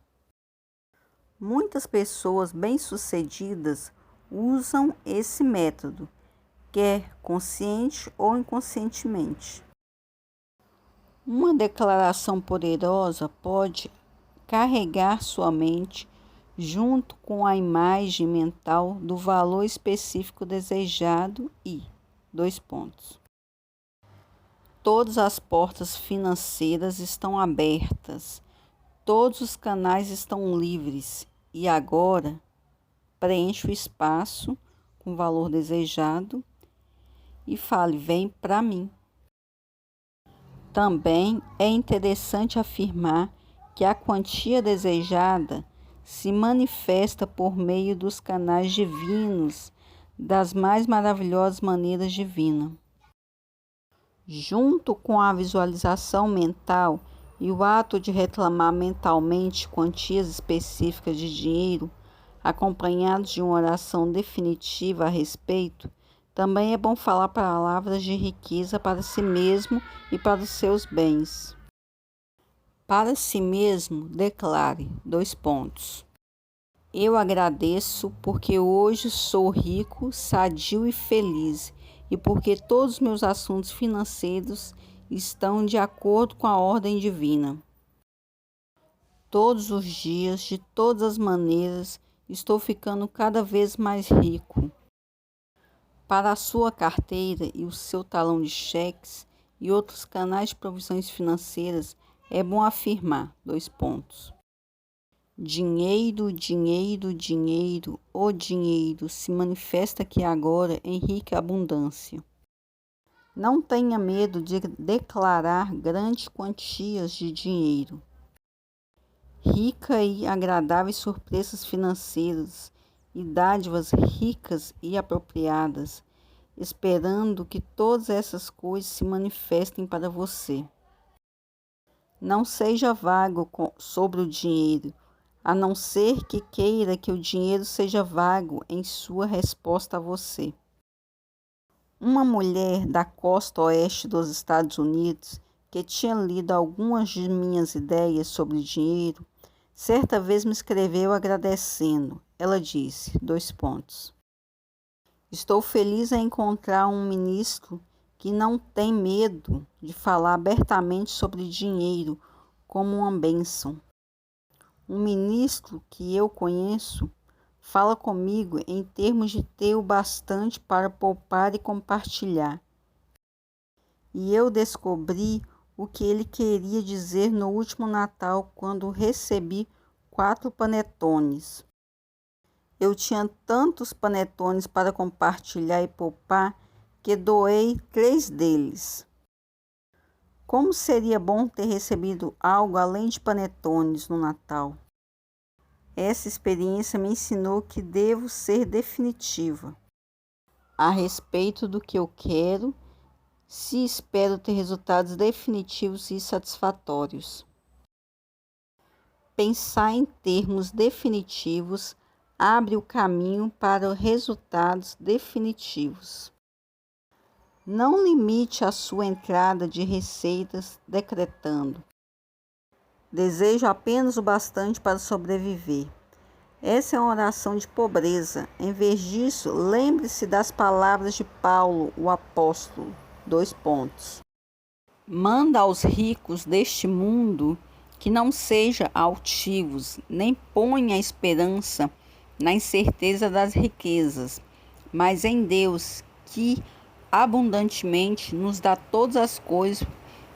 Muitas pessoas bem-sucedidas usam esse método, quer consciente ou inconscientemente. Uma declaração poderosa pode carregar sua mente junto com a imagem mental do valor específico desejado e: todas as portas financeiras estão abertas, todos os canais estão livres e agora preencha o espaço com o valor desejado e fale: "Vem para mim". Também é interessante afirmar que a quantia desejada se manifesta por meio dos canais divinos das mais maravilhosas maneiras divinas. Junto com a visualização mental E o ato de reclamar mentalmente quantias específicas de dinheiro, acompanhados de uma oração definitiva a respeito, também é bom falar palavras de riqueza para si mesmo e para os seus bens. Para si mesmo, declare: eu agradeço porque hoje sou rico, sadio e feliz, e porque todos os meus assuntos financeiros estão de acordo com a ordem divina. Todos os dias, de todas as maneiras, estou ficando cada vez mais rico. Para a sua carteira e o seu talão de cheques e outros canais de provisões financeiras, é bom afirmar: dinheiro, dinheiro, dinheiro, o dinheiro se manifesta aqui agora em rica abundância. Não tenha medo de declarar grandes quantias de dinheiro. Rica e agradáveis surpresas financeiras e dádivas ricas e apropriadas, esperando que todas essas coisas se manifestem para você. Não seja vago sobre o dinheiro, a não ser que queira que o dinheiro seja vago em sua resposta a você. Uma mulher da costa oeste dos Estados Unidos, que tinha lido algumas de minhas ideias sobre dinheiro, certa vez me escreveu agradecendo. Ela disse: estou feliz em encontrar um ministro que não tem medo de falar abertamente sobre dinheiro como uma bênção. Um ministro que eu conheço fala comigo em termos de ter o bastante para poupar e compartilhar. E eu descobri o que ele queria dizer no último Natal, quando recebi 4 panetones. Eu tinha tantos panetones para compartilhar e poupar que doei 3 deles. Como seria bom ter recebido algo além de panetones no Natal? Essa experiência me ensinou que devo ser definitiva a respeito do que eu quero, se espero ter resultados definitivos e satisfatórios. Pensar em termos definitivos abre o caminho para resultados definitivos. Não limite a sua entrada de receitas decretando: desejo apenas o bastante para sobreviver. Essa é uma oração de pobreza. Em vez disso, lembre-se das palavras de Paulo, o apóstolo: manda aos ricos deste mundo que não sejam altivos, nem ponha a esperança na incerteza das riquezas, mas em Deus, que abundantemente nos dá todas as coisas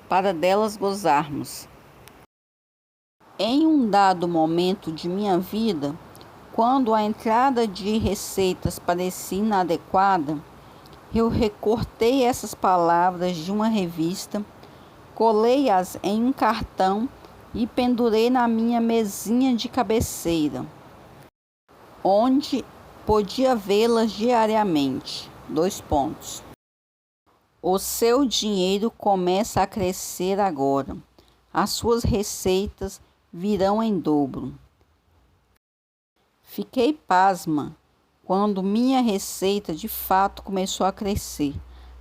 para delas gozarmos. Em um dado momento de minha vida, quando a entrada de receitas parecia inadequada, eu recortei essas palavras de uma revista, colei-as em um cartão e pendurei na minha mesinha de cabeceira, onde podia vê-las diariamente. O seu dinheiro começa a crescer agora. As suas receitas virão em dobro. Fiquei pasma quando minha receita de fato começou a crescer,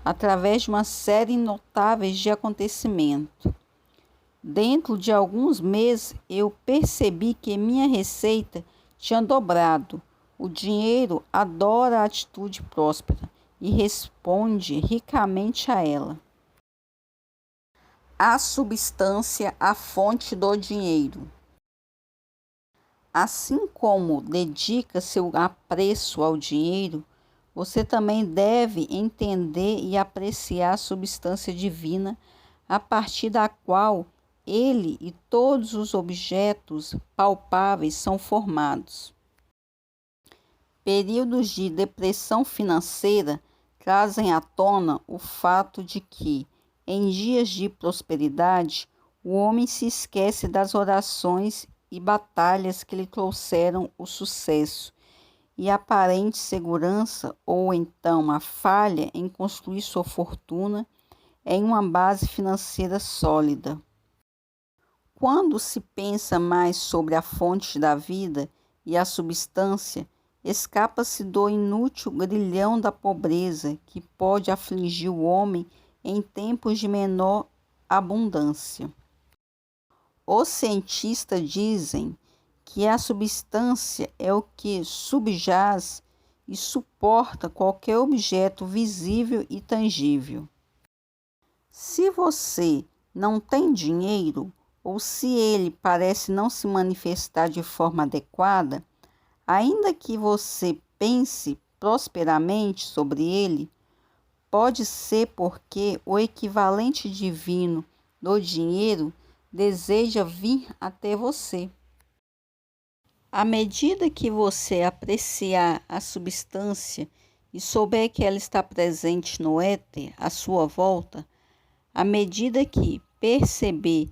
através de uma série notável de acontecimentos. Dentro de alguns meses, eu percebi que minha receita tinha dobrado. O dinheiro adora a atitude próspera e responde ricamente a ela. A substância, a fonte do dinheiro. Assim como dedica seu apreço ao dinheiro, você também deve entender e apreciar a substância divina a partir da qual ele e todos os objetos palpáveis são formados. Períodos de depressão financeira trazem à tona o fato de que, em dias de prosperidade, o homem se esquece das orações e batalhas que lhe trouxeram o sucesso e a aparente segurança, ou então a falha em construir sua fortuna em uma base financeira sólida. quando se pensa mais sobre a fonte da vida e a substância, escapa-se do inútil grilhão da pobreza que pode afligir o homem em tempos de menor abundância. Os cientistas dizem que a substância é o que subjaz e suporta qualquer objeto visível e tangível. Se você não tem dinheiro, ou se ele parece não se manifestar de forma adequada, ainda que você pense prosperamente sobre ele, pode ser porque o equivalente divino do dinheiro deseja vir até você. À medida que você apreciar a substância e souber que ela está presente no éter à sua volta, à medida que perceber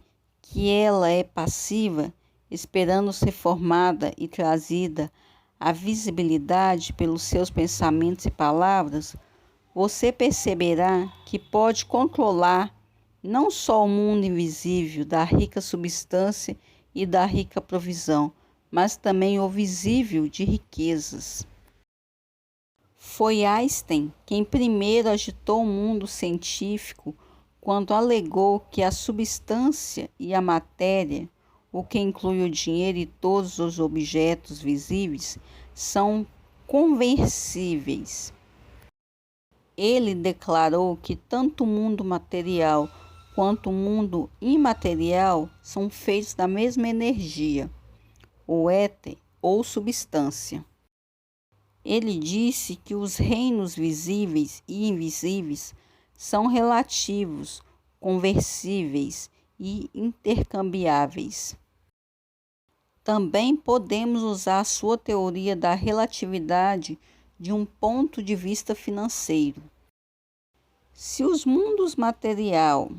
que ela é passiva, esperando ser formada e trazida à visibilidade pelos seus pensamentos e palavras, você perceberá que pode controlar não só o mundo invisível da rica substância e da rica provisão, mas também o visível de riquezas. Foi Einstein quem primeiro agitou o mundo científico quando alegou que a substância e a matéria, o que inclui o dinheiro e todos os objetos visíveis, são conversíveis. Ele declarou que tanto o mundo material quanto o mundo imaterial são feitos da mesma energia, o éter ou substância. Ele disse que os reinos visíveis e invisíveis são relativos, conversíveis e intercambiáveis. Também podemos usar a sua teoria da relatividade de um ponto de vista financeiro. Se os mundos material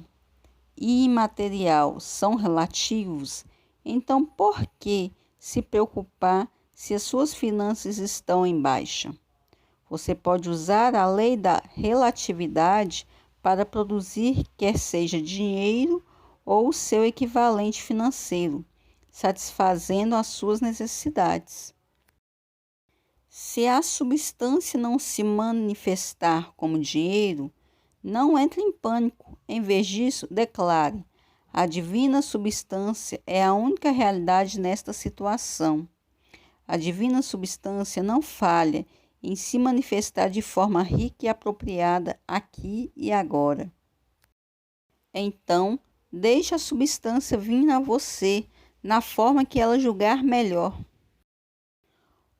e imaterial são relativos, então por que se preocupar se as suas finanças estão em baixa? Você pode usar a lei da relatividade para produzir quer seja dinheiro ou o seu equivalente financeiro, satisfazendo as suas necessidades. Se a substância não se manifestar como dinheiro, não entre em pânico. Em vez disso, declare: a divina substância é a única realidade nesta situação. A divina substância não falha em se manifestar de forma rica e apropriada aqui e agora. Então, deixe a substância vir a você na forma que ela julgar melhor.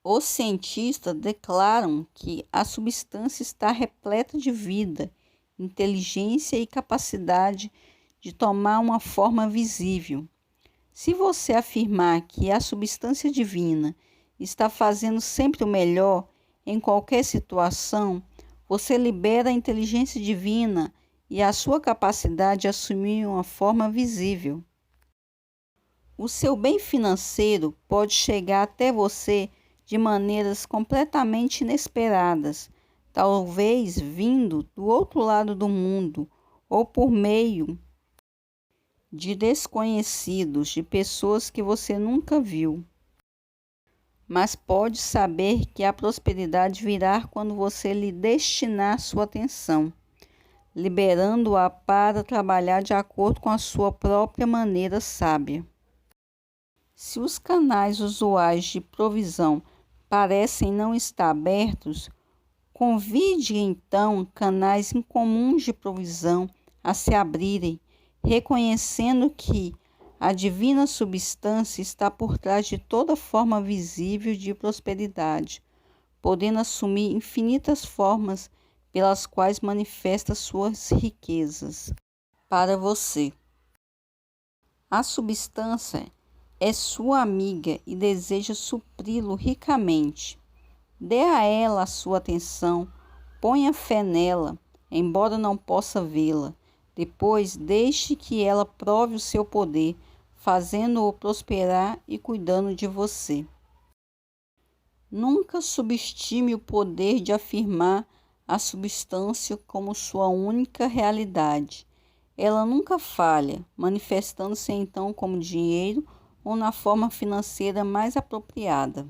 Os cientistas declaram que a substância está repleta de vida, inteligência e capacidade de tomar uma forma visível. Se você afirmar que a substância divina está fazendo sempre o melhor em qualquer situação, você libera a inteligência divina e a sua capacidade de assumir uma forma visível. O seu bem financeiro pode chegar até você de maneiras completamente inesperadas, talvez vindo do outro lado do mundo ou por meio de desconhecidos, de pessoas que você nunca viu. Mas pode saber que a prosperidade virá quando você lhe destinar sua atenção, liberando-a para trabalhar de acordo com a sua própria maneira sábia. Se os canais usuais de provisão parecem não estar abertos, convide então canais incomuns de provisão a se abrirem, reconhecendo que a divina substância está por trás de toda forma visível de prosperidade, podendo assumir infinitas formas pelas quais manifesta suas riquezas para você. A substância é sua amiga e deseja supri-lo ricamente. Dê a ela a sua atenção, ponha fé nela, embora não possa vê-la. Depois, deixe que ela prove o seu poder, fazendo-o prosperar e cuidando de você. Nunca subestime o poder de afirmar a substância como sua única realidade. ela nunca falha, manifestando-se então como dinheiro ou na forma financeira mais apropriada.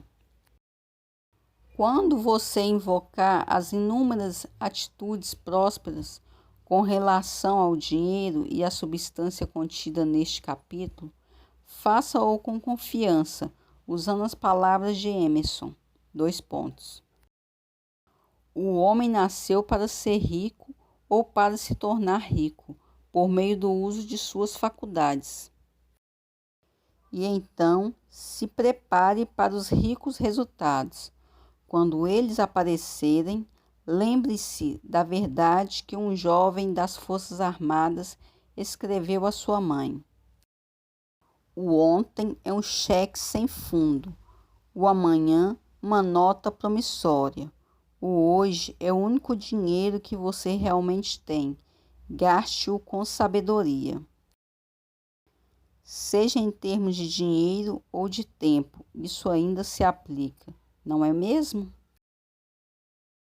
Quando você invocar as inúmeras atitudes prósperas com relação ao dinheiro e à substância contida neste capítulo, faça-o com confiança, usando as palavras de Emerson. O homem nasceu para ser rico ou para se tornar rico, por meio do uso de suas faculdades. E então se prepare para os ricos resultados. Quando eles aparecerem, lembre-se da verdade que um jovem das Forças Armadas escreveu à sua mãe. O ontem é um cheque sem fundo, o amanhã uma nota promissória. O hoje é o único dinheiro que você realmente tem. Gaste-o com sabedoria. Seja em termos de dinheiro ou de tempo, isso ainda se aplica, não é mesmo?